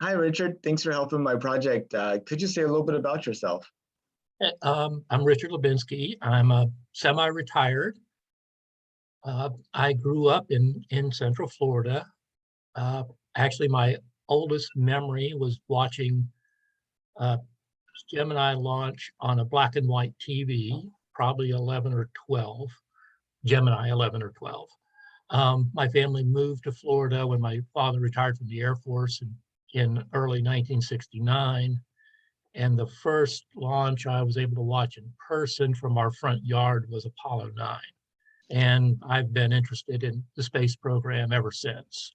Hi, Richard. Thanks for helping my project. Could you say a little bit about yourself? I'm Richard Lobinske. I'm a semi-retired. I grew up in Central Florida. Uh, Actually, my oldest memory was watching uh, Gemini launch on a black and white TV, probably 11 or 12, Gemini 11 or 12. My family moved to Florida when my father retired from the Air Force in early 1969. And the first launch I was able to watch in person from our front yard was Apollo 9. And I've been interested in the space program ever since.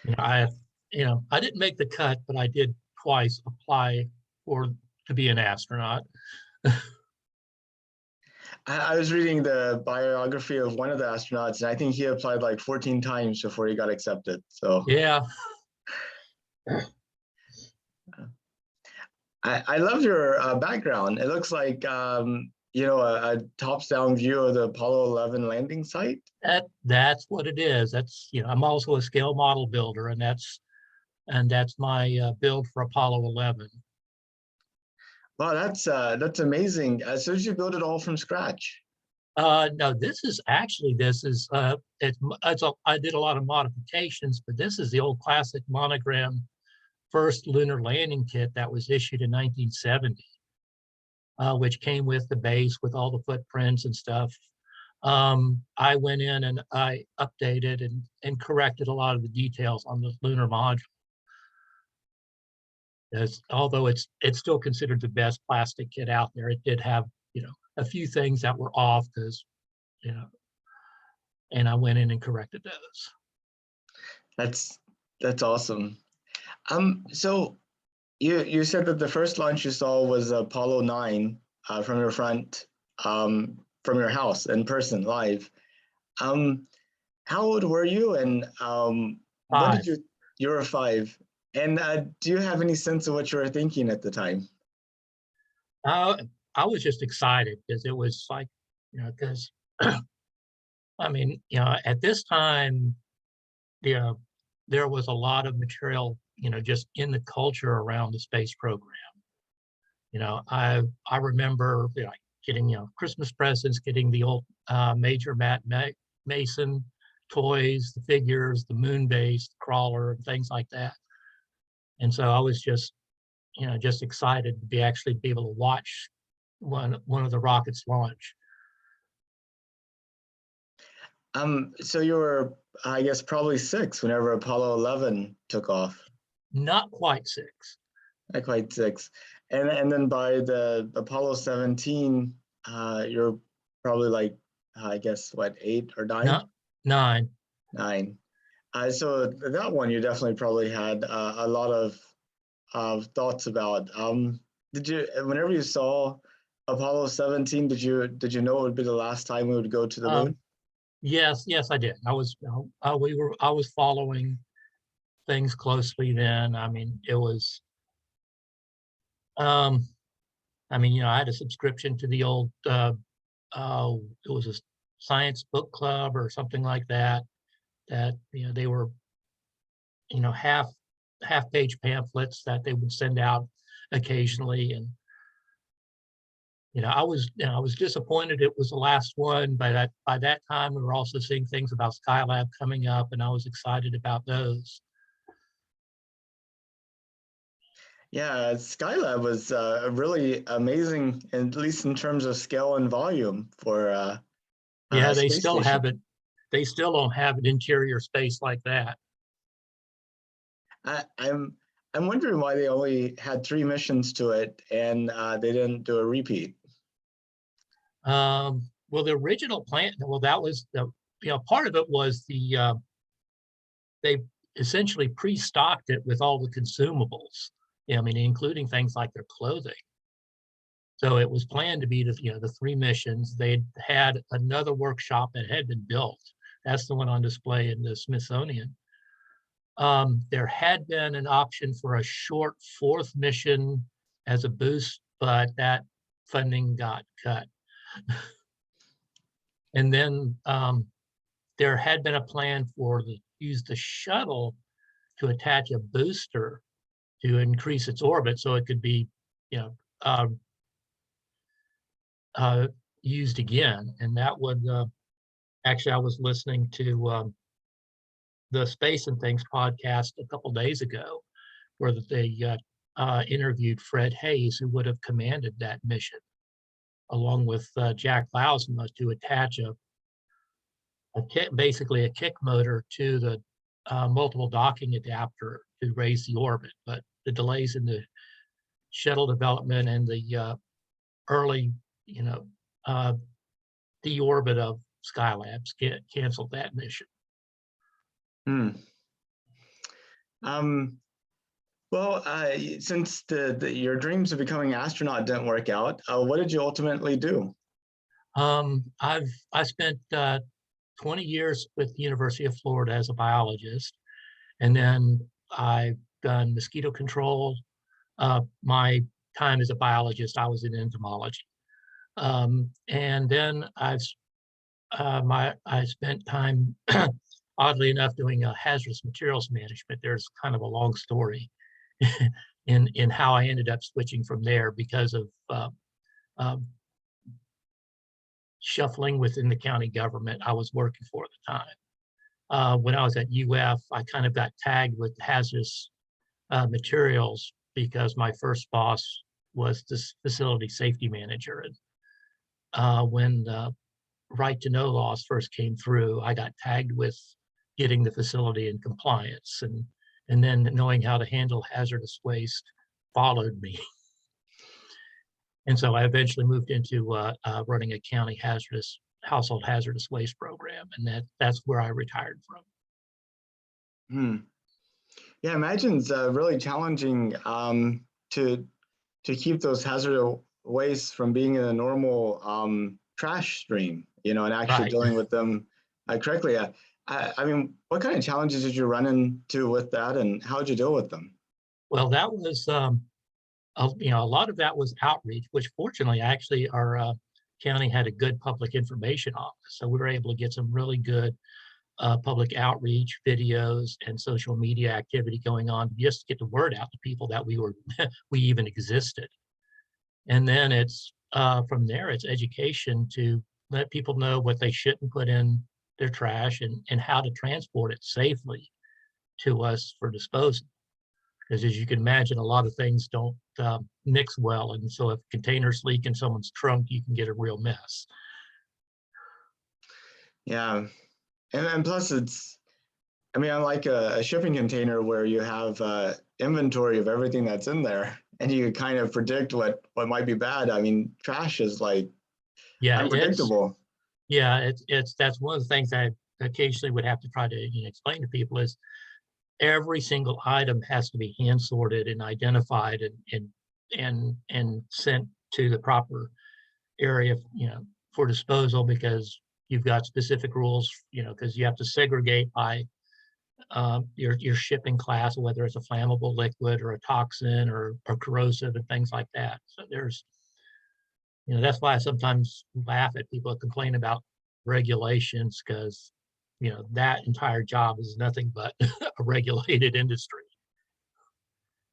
You know, I, I didn't make the cut, but I did twice apply for to be an astronaut. I was reading the biography of one of the astronauts, and I think he applied like 14 times before he got accepted. So Yeah, I love your background. It looks like a tops-down view of the Apollo 11 landing site. that's what it is. I'm also a scale model builder, and that's my build for Apollo 11. Wow, that's amazing. So did you build it all from scratch? No, I did a lot of modifications, but this is the old classic monogram first lunar landing kit that was issued in 1970, which came with the base with all the footprints and stuff. I went in and I updated and corrected a lot of the details on the lunar module. Although it's still considered the best plastic kit out there, it did have a few things that were off because you know, and I went in and corrected those. That's awesome. So you said that the first launch you saw was Apollo 9 from your from your house in person live. Um, how old were you, and what did Five. you were 5, and do you have any sense of what you were thinking at the time? Uh, I was just excited because it was like, because I mean, at this time, yeah, there was a lot of material, just in the culture around the space program. I remember like getting, Christmas presents, getting the old Major Mason toys, the figures, the moon base, the crawler, and things like that. And so I was just excited to actually be able to watch one of the rockets launch. So you were, I guess, probably 6 whenever Apollo 11 took off. Not quite 6. Not quite 6, and then by the Apollo 17, you're probably like, I guess, what, 8 or 9? Not 9. 9. So that one you definitely probably had a lot of thoughts about. Did you, whenever you saw Apollo 17, did you know it would be the last time we would go to the moon? Yes, I did. I was following things closely then. I mean, it was, I had a subscription to the old, it was a science book club or something like that, they were, half page pamphlets that they would send out occasionally. And, I was disappointed it was the last one, but by that time we were also seeing things about Skylab coming up, and I was excited about those. Yeah, Skylab was really amazing, at least in terms of scale and volume for Yeah, a space station. They still don't have an interior space like that. I, I'm I'm wondering why they only had 3 missions to it, and they didn't do a repeat. Well, the original plan, well, that was part of it was they essentially pre-stocked it with all the consumables. I mean, including things like their clothing. So it was planned to be the 3 missions. They had another workshop that had been built. That's the one on display in the Smithsonian. There had been an option for a short 4th mission as a boost, but that funding got cut. And then there had been a plan use the shuttle to attach a booster to increase its orbit so it could be, you know, used again. And that would actually, I was listening to the Space and Things podcast a couple days ago, where they interviewed Fred Hayes, who would have commanded that mission, along with Jack Lausma, to attach basically a kick motor to the multiple docking adapter to raise the orbit. But the delays in the shuttle development and the early, deorbit of Skylab canceled that mission. Well, since your dreams of becoming an astronaut didn't work out, what did you ultimately do? I spent 20 years with the University of Florida as a biologist, and then I've done mosquito control. My time as a biologist, I was in entomology, and then I spent time, oddly enough, doing hazardous materials management. There's kind of a long story in how I ended up switching from there because of shuffling within the county government I was working for at the time. When I was at UF, I kind of got tagged with hazardous materials because my first boss was this facility safety manager. And when the right to know laws first came through, I got tagged with getting the facility in compliance, and then knowing how to handle hazardous waste followed me. And so I eventually moved into running a county household hazardous waste program, and that's where I retired from. Yeah, I imagine it's really challenging to keep those hazardous wastes from being in a normal trash stream, and actually dealing with them correctly. I mean, what kind of challenges did you run into with that, and how did you deal with them? Well, that was a lot of that was outreach, which fortunately, actually, our county had a good public information office, so we were able to get some really good public outreach videos and social media activity going on just to get the word out to people that we even existed. And then it's from there, it's education to let people know what they shouldn't put in their trash and how to transport it safely to us for disposal. Because as you can imagine, a lot of things don't mix well. And so if containers leak in someone's trunk, you can get a real mess. Yeah. And plus unlike a shipping container where you have inventory of everything that's in there and you kind of predict what might be bad, trash is unpredictable. That's one of the things I occasionally would have to try to explain to people is every single item has to be hand sorted and identified and sent to the proper area, for disposal, because you've got specific rules, because you have to segregate by your shipping class, whether it's a flammable liquid or a toxin or corrosive and things like that. So there's, that's why I sometimes laugh at people that complain about regulations, because that entire job is nothing but a regulated industry.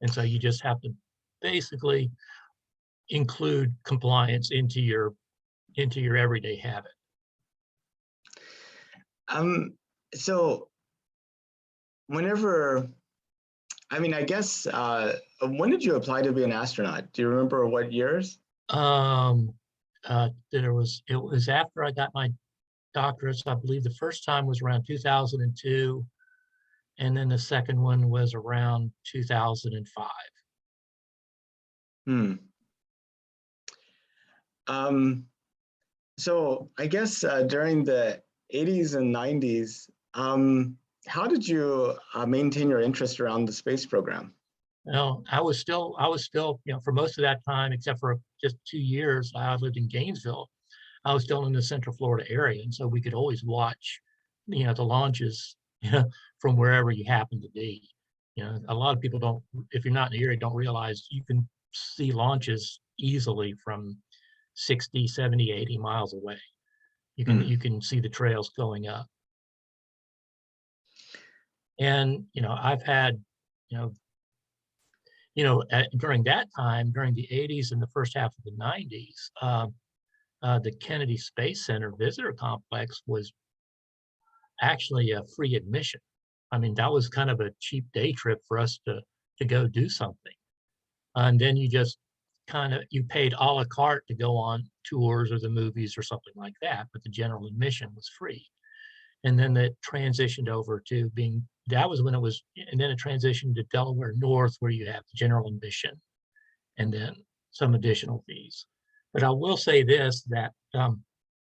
And so you just have to basically include compliance into your everyday habit. So whenever, I guess, when did you apply to be an astronaut? Do you remember what years? It was after I got my doctorate. So I believe the first time was around 2002, and then the second one was around 2005. So I guess during the 80s and 90s, how did you maintain your interest around the space program? I was still, for most of that time, except for just 2 years, I lived in Gainesville. I was still in the Central Florida area, and so we could always watch, the launches, from wherever you happen to be. A lot of people don't, if you're not in the area, don't realize you can see launches easily from 60, 70, 80 miles away. You can see the trails going up. And, I've had, you know, during that time, during the 80s and the first half of the 90s, the Kennedy Space Center visitor complex was actually a free admission. I mean, that was kind of a cheap day trip for us to go do something. And then you just you paid a la carte to go on tours or the movies or something like that, but the general admission was free. And then it transitioned over to being, that was when it was, and then it transitioned to Delaware North, where you have the general admission and then some additional fees. But I will say this, that,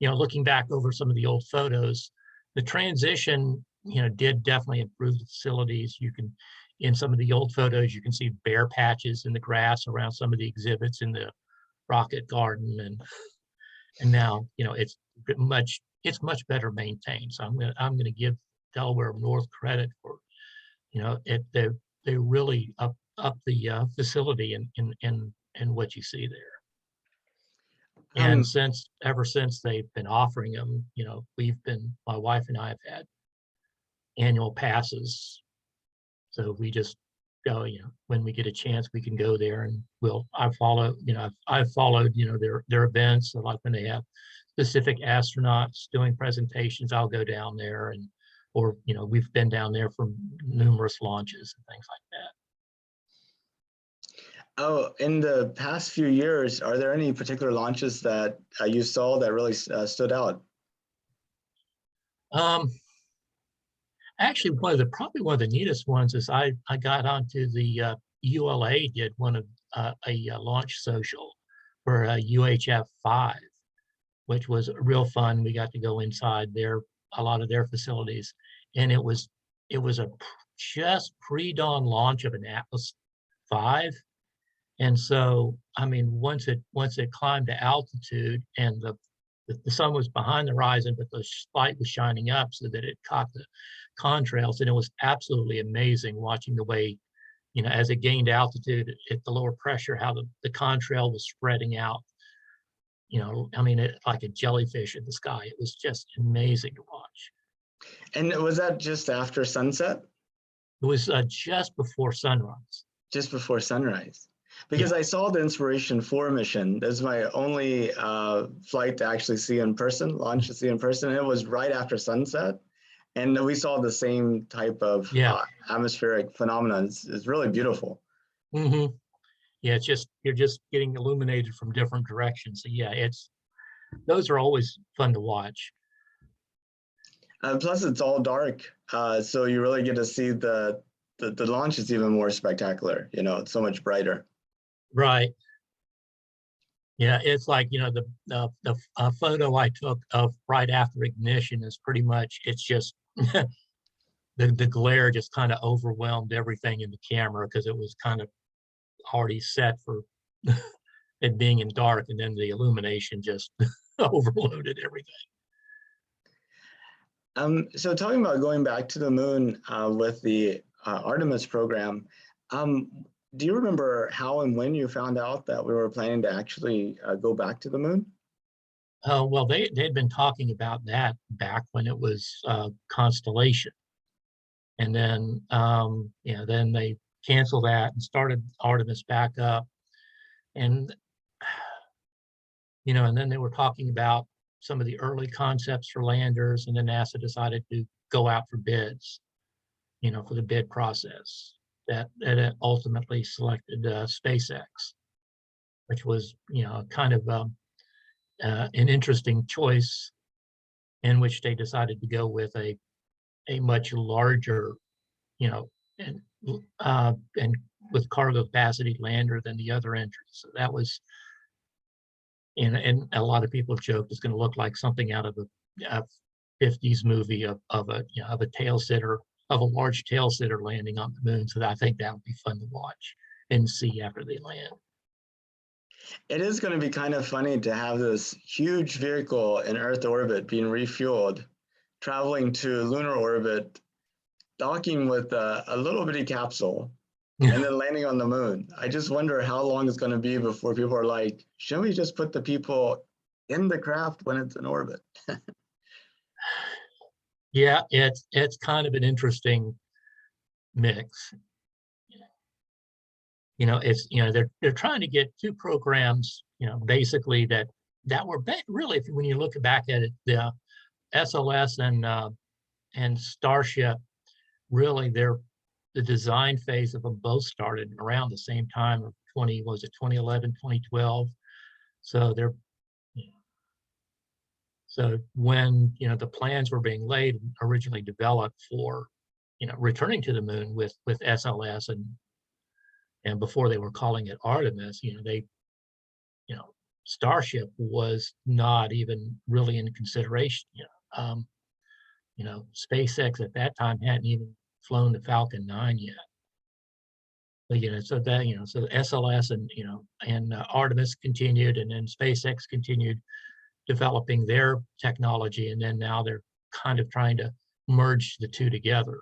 looking back over some of the old photos, the transition, did definitely improve the facilities. You can, in some of the old photos, you can see bare patches in the grass around some of the exhibits in the rocket garden. And now, it's much better maintained. So I'm gonna give Delaware North credit for, they really up the facility and what you see there. And ever since they've been offering them, my wife and I have had annual passes. So we just go, when we get a chance, we can go there, and I've followed their events. So like when they have specific astronauts doing presentations, I'll go down there, or we've been down there for numerous launches and things like that. Oh, in the past few years, are there any particular launches that you saw that really stood out? Actually, probably one of the neatest ones is I got onto the ULA did one of a launch social for UHF-5, which was real fun. We got to go inside a lot of their facilities, and it was a just pre-dawn launch of an Atlas 5. And so, I mean, once it climbed to altitude and the sun was behind the horizon, but the light was shining up so that it caught the contrails, and it was absolutely amazing watching the way, as it gained altitude at the lower pressure, how the contrail was spreading out. I mean, like a jellyfish in the sky. It was just amazing to watch. And was that just after sunset? It was just before sunrise. Just before sunrise. Because Yeah. I saw the Inspiration 4 mission. This is my only flight to actually see in person, launch to see in person. And it was right after sunset. And we saw the same type of atmospheric phenomenon. It's really beautiful. Mm-hmm. Yeah, you're just getting illuminated from different directions. So yeah, those are always fun to watch. Plus, it's all dark, so you really get to see the launch is even more spectacular. It's so much brighter. Right. Yeah, it's like, the photo I took of right after ignition is pretty much, it's just the glare just kind of overwhelmed everything in the camera because it was kind of already set for it being in dark, and then the illumination just overloaded everything. So talking about going back to the moon with the Artemis program, do you remember how and when you found out that we were planning to actually go back to the moon? Well, they'd been talking about that back when it was Constellation. And then, then they canceled that and started Artemis back up. And, and then they were talking about some of the early concepts for landers, and then NASA decided to go out for bids, for the bid process that it ultimately selected SpaceX, which was, kind of an interesting choice, in which they decided to go with a much larger, and with cargo capacity lander than the other entries. So that was, and a lot of people joked it's going to look like something out of a 50s movie of a tail sitter, of a large tail sitter landing on the moon. So I think that would be fun to watch and see after they land. It is going to be kind of funny to have this huge vehicle in Earth orbit being refueled, traveling to lunar orbit, docking with a little bitty capsule, and then landing on the moon. I just wonder how long it's going to be before people are like, shouldn't we just put the people in the craft when it's in orbit? Yeah, it's kind of an interesting mix. You know, it's, you know, they're trying to get two programs, you know, basically that were really, when you look back at it, the SLS and Starship, really the design phase of them both started around the same time of 2011, 2012. So they're, you know, so when, you know, the plans were being laid, originally developed for, you know, returning to the moon with SLS and before they were calling it Artemis, you know, you know, Starship was not even really in consideration. You know, SpaceX at that time hadn't even flown the Falcon 9 yet. But, you know, so that, you know, so SLS and, you know, and Artemis continued, and then SpaceX continued developing their technology, and then now they're kind of trying to merge the two together.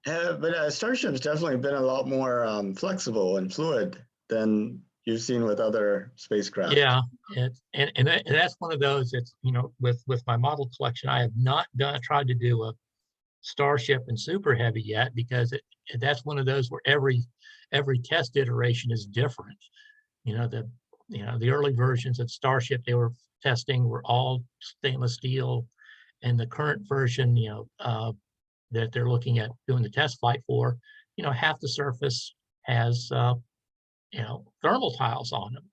But Starship's definitely been a lot more flexible and fluid than you've seen with other spacecraft. Yeah, and that's one of those. It's, you know, with my model collection, I have not tried to do a Starship and Super Heavy yet, because that's one of those where every test iteration is different. You know, the early versions of Starship they were testing were all stainless steel, and the current version, you know, that they're looking at doing the test flight for, you know, half the surface has you know, thermal tiles on them.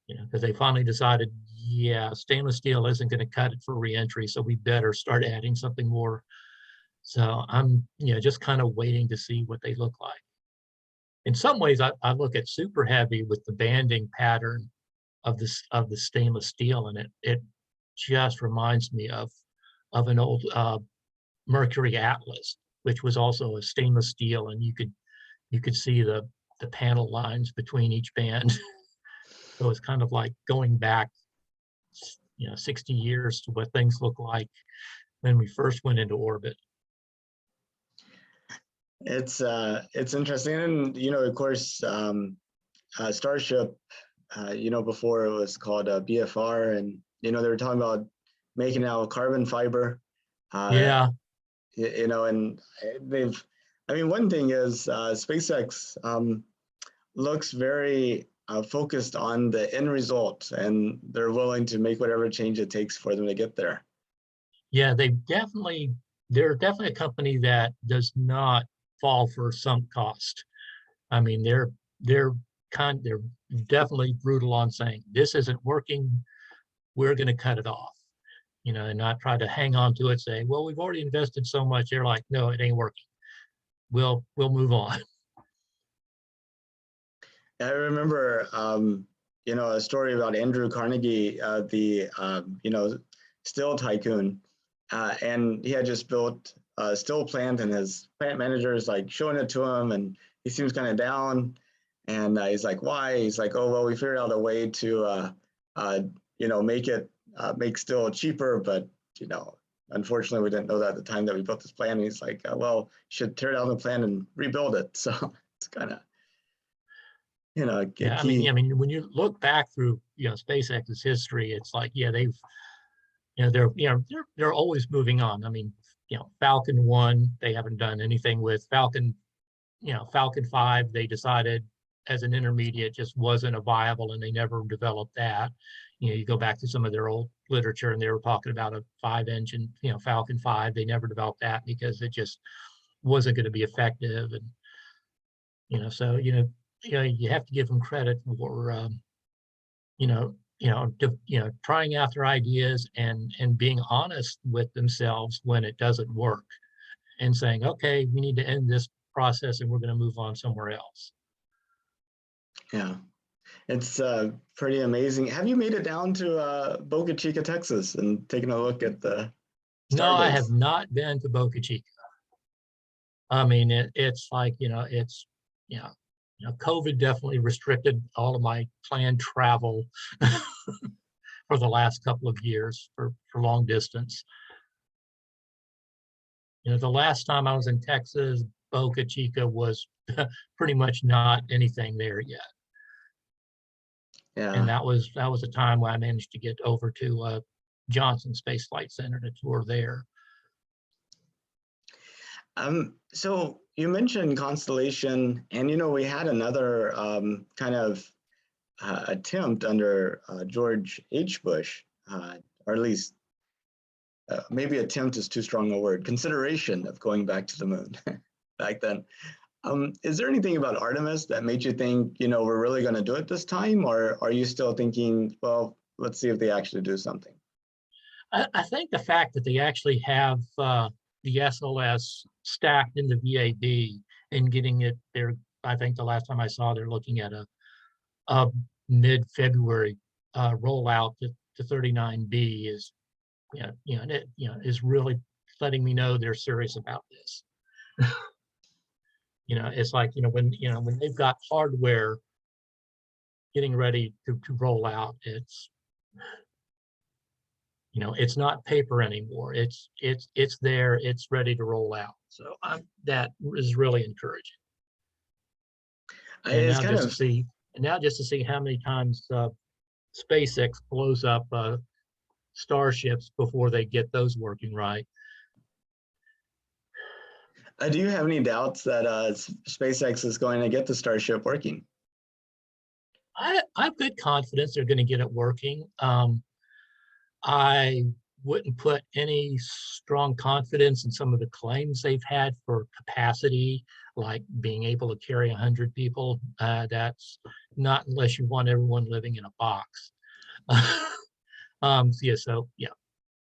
You know, because they finally decided, yeah, stainless steel isn't going to cut it for reentry, so we better start adding something more. So I'm, you know, just kind of waiting to see what they look like. In some ways, I look at Super Heavy with the banding pattern of the stainless steel, and it just reminds me of an old Mercury Atlas, which was also a stainless steel, and you could see the panel lines between each band. So it's kind of like going back, you know, 60 years to what things look like when we first went into orbit. It's interesting, and you know, of course, Starship, you know, before it was called BFR, and you know, they were talking about making out carbon fiber. Yeah. You know, and I mean, one thing is SpaceX looks very focused on the end result, and they're willing to make whatever change it takes for them to get there. Yeah, they're definitely a company that does not fall for sunk cost. I mean, they're definitely brutal on saying this isn't working, we're going to cut it off. You know, and not try to hang on to it, say, well, we've already invested so much. They're like, no, it ain't working. We'll move on. I remember, you know, a story about Andrew Carnegie, the you know, steel tycoon, and he had just built a steel plant, and his plant manager is like showing it to him, and he seems kind of down, and he's like, why? He's like, oh well, we figured out a way to you know, make steel cheaper, but you know, unfortunately we didn't know that at the time that we built this plan. And he's like, well, you should tear down the plan and rebuild it. So it's kind of, you know, Yeah, I mean, when you look back through, you know, SpaceX's history, it's like, yeah, they've, you know, they're always moving on. I mean, you know, Falcon 1, they haven't done anything with. Falcon, you know, Falcon 5, they decided as an intermediate just wasn't a viable, and they never developed that. You know, you go back to some of their old literature, and they were talking about a 5-engine, you know, Falcon 5. They never developed that because it just wasn't going to be effective. And, you know, so, you know, you have to give them credit for, you know, trying out their ideas and being honest with themselves when it doesn't work, and saying, okay, we need to end this process and we're going to move on somewhere else. Yeah, it's pretty amazing. Have you made it down to Boca Chica, Texas, and taken a look at the No, I have Starbase? not been to Boca Chica. I mean, it's like, you know, you know, COVID definitely restricted all of my planned travel for the last couple of years for long distance. You know, the last time I was in Texas, Boca Chica was pretty much not anything there yet. And Yeah, that was a time when I managed to get over to Johnson Space Flight Center to tour there. So you mentioned constellation, and we had another kind of attempt under George H. Bush, or at least maybe attempt is too strong a word, consideration of going back to the moon back then. Is there anything about Artemis that made you think, we're really going to do it this time? Or are you still thinking, well, let's see if they actually do something? I think the fact that they actually have the SLS stacked in the VAB and getting it there, I think the last time I saw, they're looking at a mid-February rollout to 39B is, is really letting me know they're serious about this. It's like, when they've got hardware getting ready to roll out, it's not paper anymore. It's there, it's ready to roll out. So that is really encouraging. And It's now kind just to see how many times SpaceX blows up starships before they get those working right. do you have any doubts that SpaceX is going to get the Starship working? I have good confidence they're going to get it working. I wouldn't put any strong confidence in some of the claims they've had for capacity, like being able to carry 100 people. That's not unless you want everyone living in a box.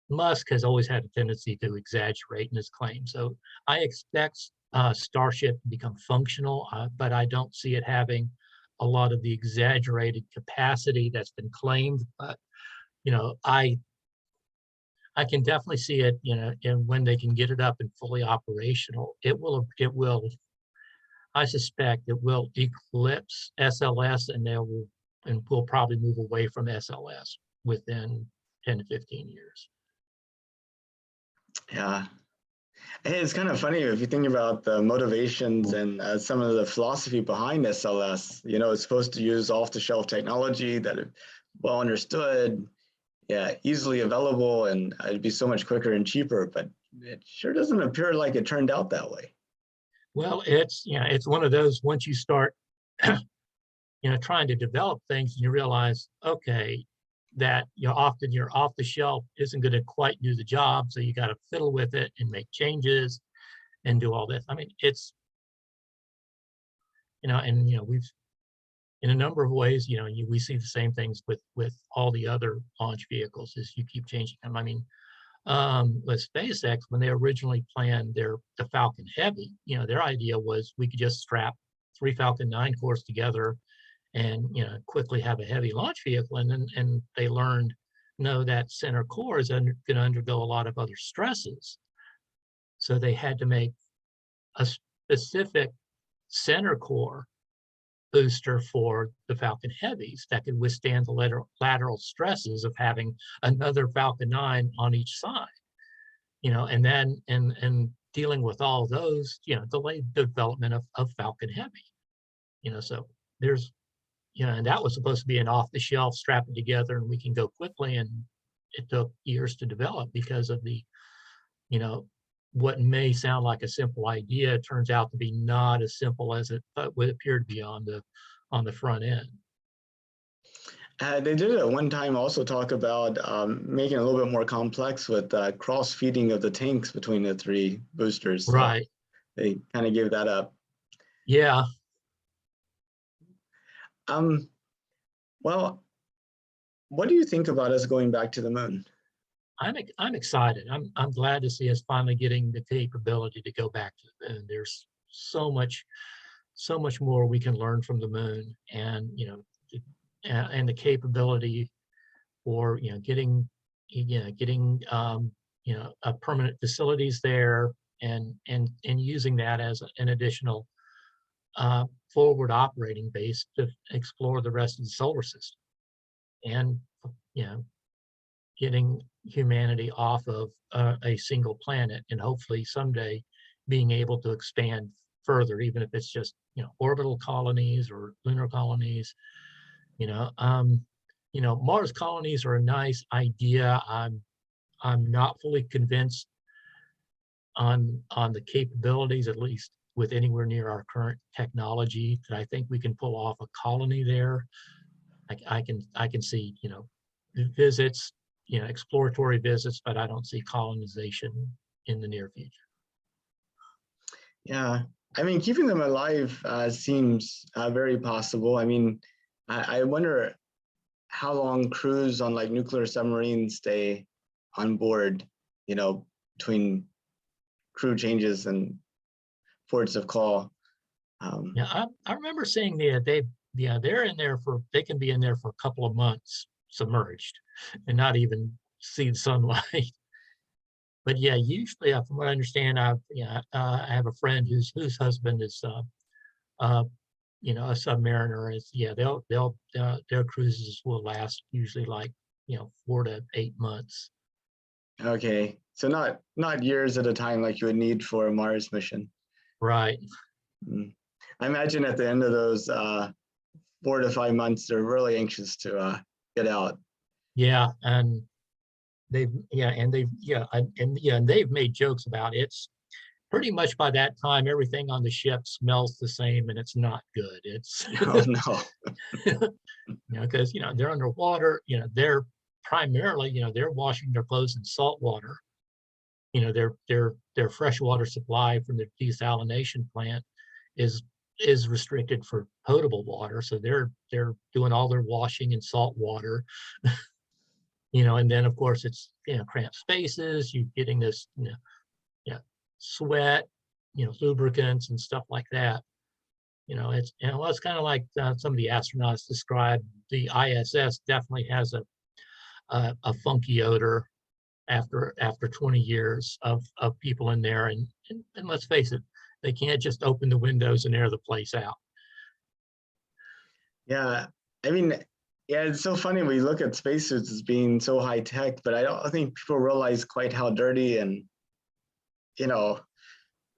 Musk has always had a tendency to exaggerate in his claims. So I expect Starship to become functional, but I don't see it having a lot of the exaggerated capacity that's been claimed. But I can definitely see it, and when they can get it up and fully operational, it will, I suspect it will eclipse SLS, and we'll probably move away from SLS within 10 to 15 years. Yeah. And it's kind of funny if you think about the motivations and some of the philosophy behind SLS. It's supposed to use off-the-shelf technology that is well understood, easily available, and it'd be so much quicker and cheaper. But it sure doesn't appear like it turned out that way. Well, it's one of those, once you start, trying to develop things, and you realize, okay, that often your off the shelf isn't going to quite do the job, so you got to fiddle with it and make changes and do all this. I mean, it's we've, in a number of ways, we see the same things with all the other launch vehicles, as you keep changing them. I mean, with SpaceX, when they originally planned the Falcon Heavy, their idea was we could just strap 3 Falcon 9 cores together and quickly have a heavy launch vehicle. And they learned, no, that center core is going to undergo a lot of other stresses. So they had to make a specific center core booster for the Falcon Heavies that could withstand the lateral stresses of having another Falcon 9 on each side. And then and dealing with all those, delayed development of Falcon Heavy. So there's, and that was supposed to be an off-the-shelf, strap it together, and we can go quickly. And it took years to develop because of the, what may sound like a simple idea turns out to be not as simple as it would appear to be on the front end. They did at one time also talk about making it a little bit more complex with cross-feeding of the tanks between the 3 boosters. So right. they kind of gave that up. Yeah. Well, what do you think about us going back to the moon? I'm excited. I'm glad to see us finally getting the capability to go back to the moon. There's so much more we can learn from the moon, and and the capability for getting permanent facilities there, and using that as an additional forward operating base to explore the rest of the solar system, and getting humanity off of a single planet, and hopefully someday being able to expand further, even if it's just orbital colonies or lunar colonies. Mars colonies are a nice idea. I'm not fully convinced on the capabilities, at least with anywhere near our current technology, that I think we can pull off a colony there. I can see, visits, exploratory visits, but I don't see colonization in the near future. Yeah, I mean, keeping them alive seems very possible. I mean, I wonder how long crews on like nuclear submarines stay on board, between crew changes and ports of call. Yeah, I remember seeing they're in there they can be in there for a couple of months submerged and not even see the sunlight. But yeah, usually, from what I understand, I have a friend whose husband is, a submariner. Their cruises will last usually like 4 to 8 months. Okay, so not years at a time like you would need for a Mars mission. Right. I imagine at the end of those 4 to 5 months, they're really anxious to get out. Yeah, and they've made jokes about it's pretty much by that time everything on the ship smells the same and it's not good. It's Oh no. because they're underwater. They're primarily they're washing their clothes in salt water. Their freshwater supply from the desalination plant is restricted for potable water, so they're doing all their washing in salt water. And then of course it's cramped spaces. You're getting this sweat, lubricants and stuff like that. It's kind of like some of the astronauts described. The ISS definitely has a funky odor after 20 years of people in there, and let's face it, they can't just open the windows and air the place out. Yeah, I mean, yeah, it's so funny when you look at spacesuits as being so high tech, but I don't think people realize quite how dirty and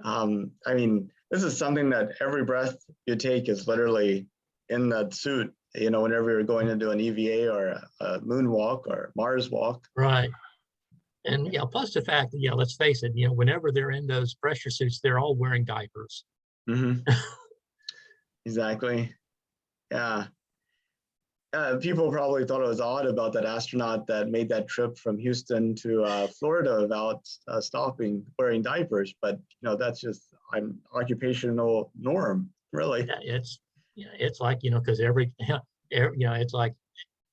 I mean, this is something that every breath you take is literally in that suit, whenever you're going to do an EVA or a moonwalk or Mars walk. Right. And plus the fact that, let's face it, whenever they're in those pressure suits, they're all wearing diapers. Mm-hmm. Exactly. Yeah. People probably thought it was odd about that astronaut that made that trip from Houston to Florida without stopping wearing diapers, but that's just an occupational norm, really. Yeah, it's like because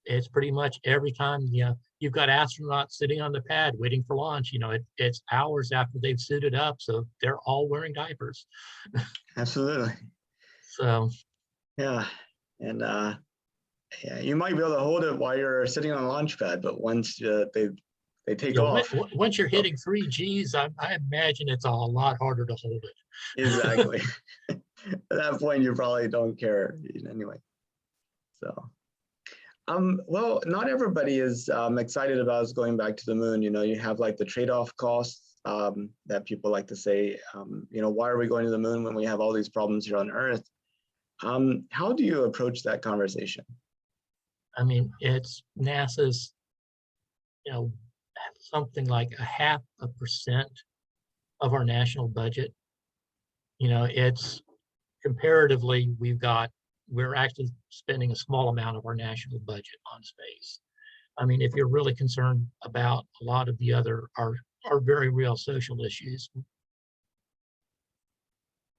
it's pretty much every time you've got astronauts sitting on the pad waiting for launch. It's hours after they've suited up, so they're all wearing diapers. Absolutely. So yeah, and yeah, you might be able to hold it while you're sitting on a launch pad, but once they take off. Once you're hitting 3 Gs, I imagine it's a lot harder to hold it. Exactly. At that point, you probably don't care anyway. So, well, not everybody is excited about us going back to the moon. You have like the trade-off costs that people like to say. Why are we going to the moon when we have all these problems here on Earth? How do you approach that conversation? I mean, it's NASA's, something like 0.5% of our national budget. It's comparatively, we're actually spending a small amount of our national budget on space. I mean, if you're really concerned about a lot of the other, our very real social issues.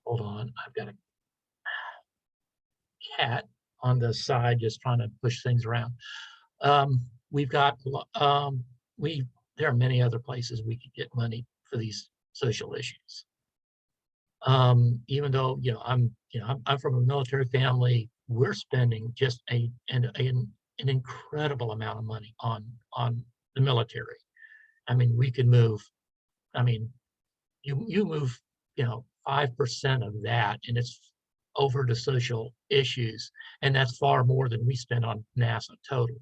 Hold on, I've got a cat on the side just trying to push things around. We've got there are many other places we could get money for these social issues. Even though I'm from a military family, we're spending just an incredible amount of money on the military. I mean, we could move. I mean, you move 5% of that, and it's over to social issues, and that's far more than we spend on NASA total.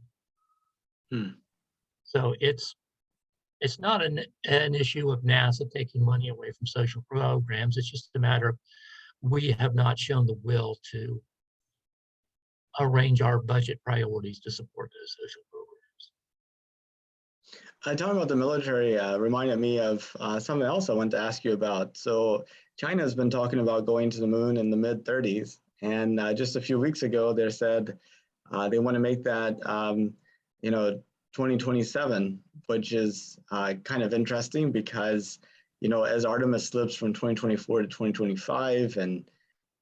So it's not an issue of NASA taking money away from social programs. It's just a matter of we have not shown the will to arrange our budget priorities to support those social programs. Talking about the military reminded me of something else I wanted to ask you about. So China has been talking about going to the moon in the mid 30s, and just a few weeks ago, they said they want to make that, you know, 2027, which is kind of interesting because, you know, as Artemis slips from 2024 to 2025, and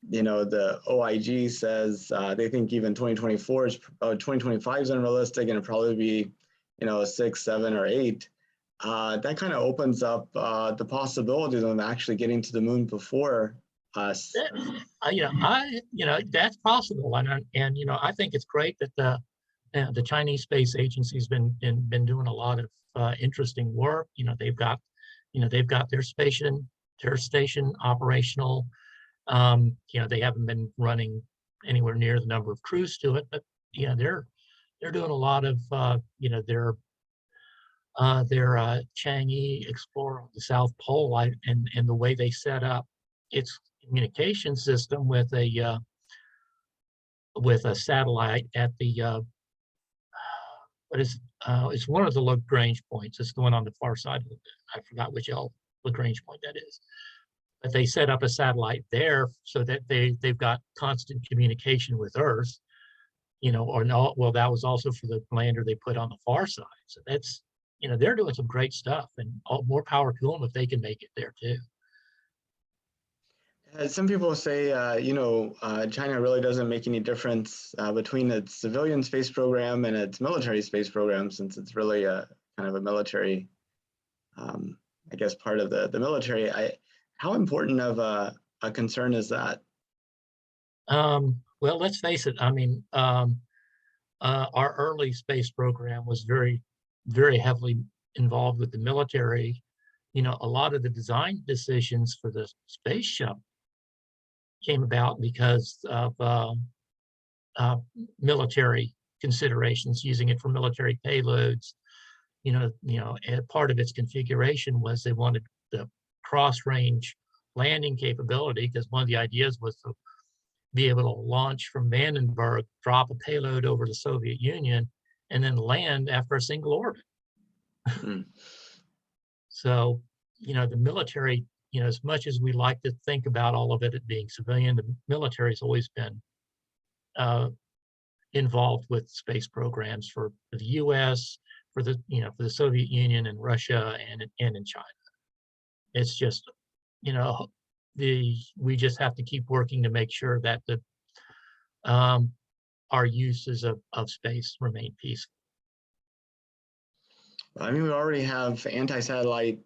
you know, the OIG says they think even 2024 is 2025 is unrealistic, and it'll probably be, you know, 6, 7, or 8. That kind of opens up the possibility of them actually getting to the moon before us. That's possible, and I think it's great that the Chinese Space Agency's been doing a lot of interesting work. They've got their station operational. They haven't been running anywhere near the number of crews to it, but they're doing a lot of their Chang'e Explorer on the South Pole, and the way they set up its communication system with a satellite at the it's one of the Lagrange points. It's the one on the far side of it. I forgot which Lagrange point that is. But they set up a satellite there so that they've got constant communication with Earth, or no, well, that was also for the lander they put on the far side. So that's, they're doing some great stuff, and more power to them if they can make it there too. Some people say, China really doesn't make any difference between its civilian space program and its military space program, since it's really a kind of a military, I guess, part of the military. How important of a concern is that? Well, let's face it. I mean, our early space program was very, very heavily involved with the military. A lot of the design decisions for the space shuttle came about because of military considerations, using it for military payloads. And part of its configuration was they wanted the cross-range landing capability, because one of the ideas was to be able to launch from Vandenberg, drop a payload over the Soviet Union, and then land after a single orbit. So, the military, as much as we like to think about all of it being civilian, the military has always been involved with space programs for the U.S., for the Soviet Union and Russia, and in China. It's just, we just have to keep working to make sure that our uses of space remain peaceful. I mean, we already have anti-satellite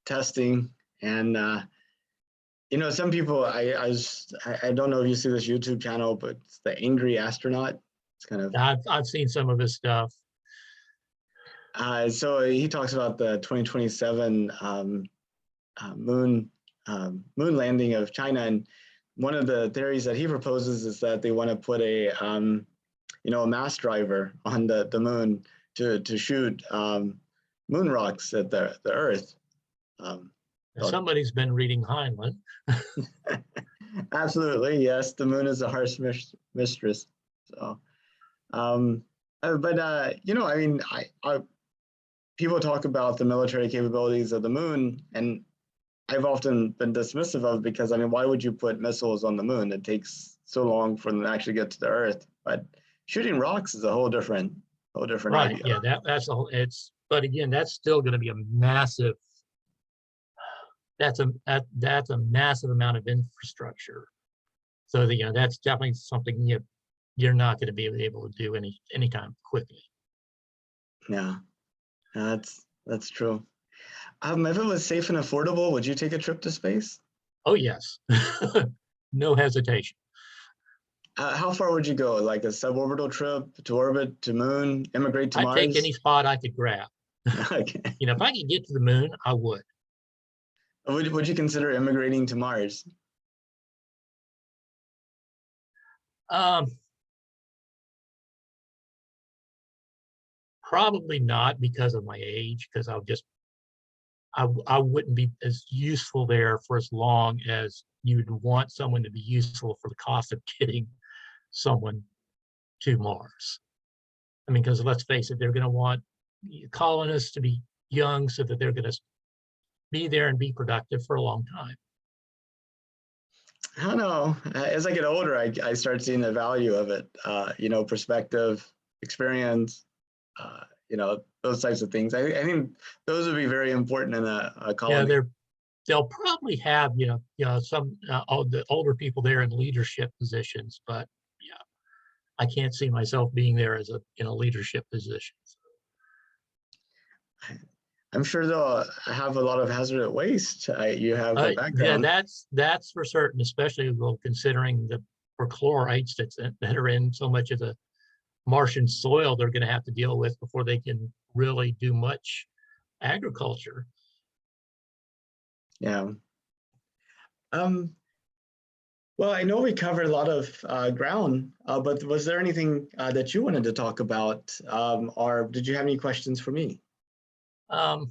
testing, and some people. I don't know if you see this YouTube channel, but it's the Angry Astronaut. It's kind of. I've seen some of his stuff. So he talks about the 2027 moon landing of China, and one of the theories that he proposes is that they want to put a mass driver on the moon to shoot moon rocks at the Earth. Somebody's been reading Heinlein. Absolutely, yes. The moon is a harsh mistress. So, I mean, people talk about the military capabilities of the moon, and I've often been dismissive of it because, I mean, why would you put missiles on the moon? It takes so long for them to actually get to the Earth. But shooting rocks is a whole different right, idea. Yeah, that's a whole. But again, that's still going to be a massive. That's a massive amount of infrastructure. So that's definitely something you're not going to be able to do anytime quickly. Yeah, that's true. If it was safe and affordable, would you take a trip to space? Oh yes, no hesitation. How far would you go? Like a suborbital trip to orbit, to moon, immigrate to Mars? I'd take any spot I could grab. Okay. If I could get to the moon, I would. Would you consider immigrating to Mars? Probably not, because of my age, because I wouldn't be as useful there for as long as you'd want someone to be useful for the cost of getting someone to Mars. I mean, because let's face it, they're going to want colonists to be young so that they're going to be there and be productive for a long time. I don't know. As I get older, I start seeing the value of it. Perspective, experience, those types of things. I think those would be very important in a colony. Yeah, they'll probably have some of the older people there in leadership positions, but yeah, I can't see myself being there as in a leadership position. I'm sure they'll have a lot of hazardous waste. You have a background. Yeah, that's for certain, especially considering the perchlorates that are in so much of the Martian soil they're going to have to deal with before they can really do much agriculture. Yeah. Well, I know we covered a lot of ground, but was there anything that you wanted to talk about, or did you have any questions for me? I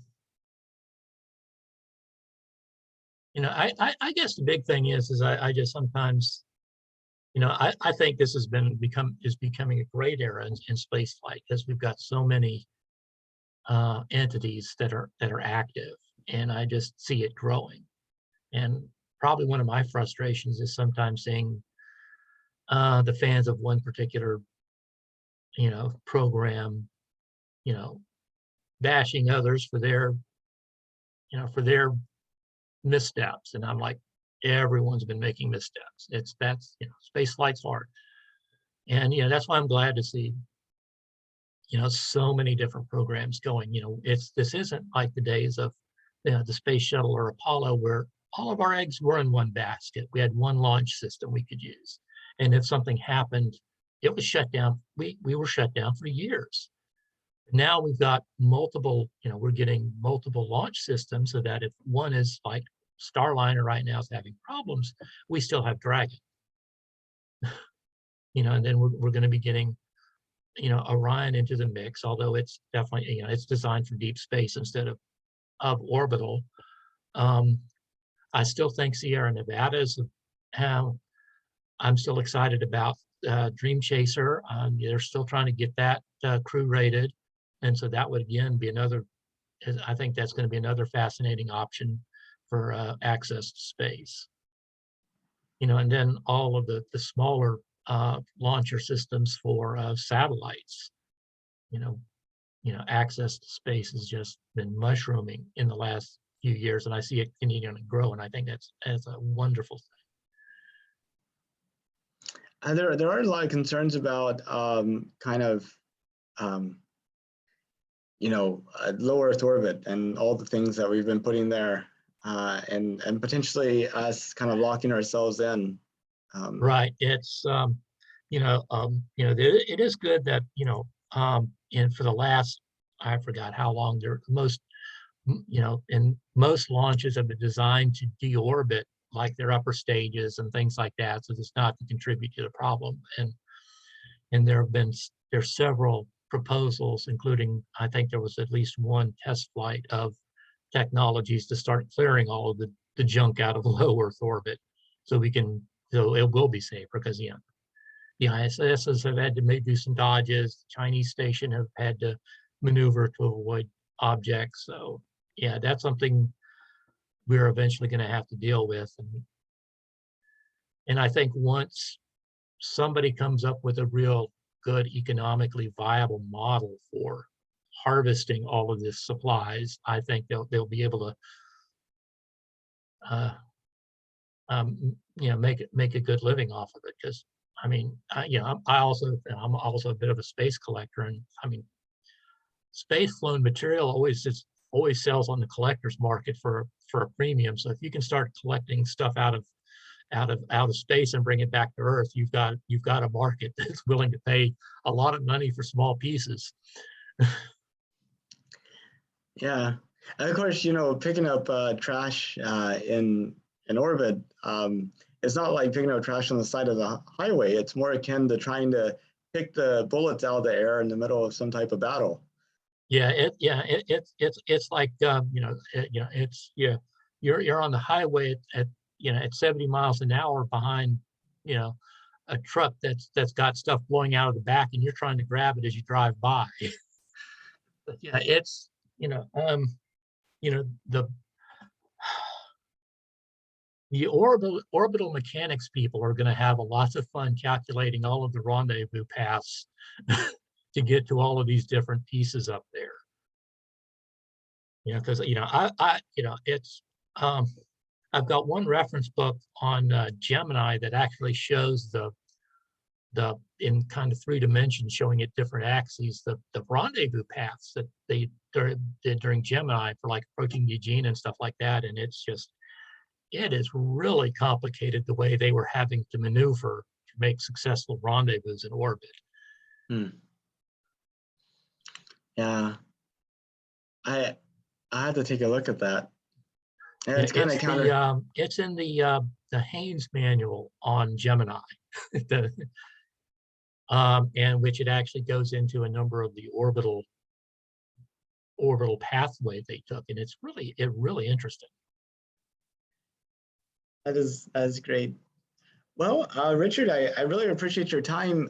guess the big thing is I just sometimes, I think this is becoming a great era in space flight because we've got so many entities that are active, and I just see it growing. And probably one of my frustrations is sometimes seeing the fans of one particular, program, bashing others for their missteps. And I'm like, everyone's been making missteps. Space flight's hard. And, that's why I'm glad to see, so many different programs going. This isn't like the days of the space shuttle or Apollo where all of our eggs were in one basket. We had one launch system we could use. And if something happened, it was shut down. We were shut down for years. Now we've got multiple, we're getting multiple launch systems so that if one is like Starliner right now is having problems, we still have Dragon. And then we're going to be getting, Orion into the mix, although it's definitely, it's designed for deep space instead of orbital. I still think Sierra Nevada is I'm still excited about Dream Chaser. They're still trying to get that crew rated. And so that would again be I think that's going to be another fascinating option for access to space. And then all of the smaller launcher systems for satellites, access to space has just been mushrooming in the last few years, and I see it continuing to grow, and I think that's a wonderful thing. There are a lot of concerns about low Earth orbit and all the things that we've been putting there, and potentially us kind of locking ourselves in. Right. It's it is good that and for the last, I forgot how long, and most launches have been designed to deorbit like their upper stages and things like that, so it's not to contribute to the problem. And there's several proposals, including I think there was at least one test flight of technologies to start clearing all of the junk out of low Earth orbit, so it will be safer because the ISSs have had to do some dodges. The Chinese station have had to maneuver to avoid objects. So yeah, that's something we're eventually going to have to deal with. And I think once somebody comes up with a real good economically viable model for harvesting all of this supplies, I think they'll be able to make a good living off of it. Because I'm also a bit of a space collector, and space flown material always sells on the collector's market for a premium. So if you can start collecting stuff out of space and bring it back to Earth, you've got a market that's willing to pay a lot of money for small pieces. Yeah, and of course, picking up trash in orbit, it's not like picking up trash on the side of the highway. It's more akin to trying to pick the bullets out of the air in the middle of some type of battle. Yeah, it's like you're on the highway at 70 miles an hour behind a truck that's got stuff blowing out of the back, and you're trying to grab it as you drive by. But yeah, it's, the orbital mechanics people are going to have a lots of fun calculating all of the rendezvous paths to get to all of these different pieces up there. Because it's I've got one reference book on Gemini that actually shows the in kind of 3 dimensions, showing it different axes, the rendezvous paths that they did during Gemini for like approaching Eugene and stuff like that, and it is really complicated the way they were having to maneuver to make successful rendezvous in orbit. Yeah, I had to take a look at that. And it's kind of counter. It's in the Haynes manual on Gemini, and which it actually goes into a number of the orbital pathway they took, and it's really interesting. That is great. Well, Richard, I really appreciate your time.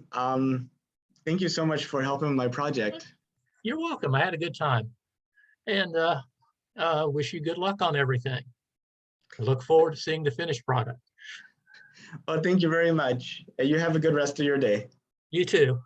Thank you so much for helping with my project. You're welcome. I had a good time, and wish you good luck on everything. I look forward to seeing the finished product. Well, thank you very much. You have a good rest of your day. You too.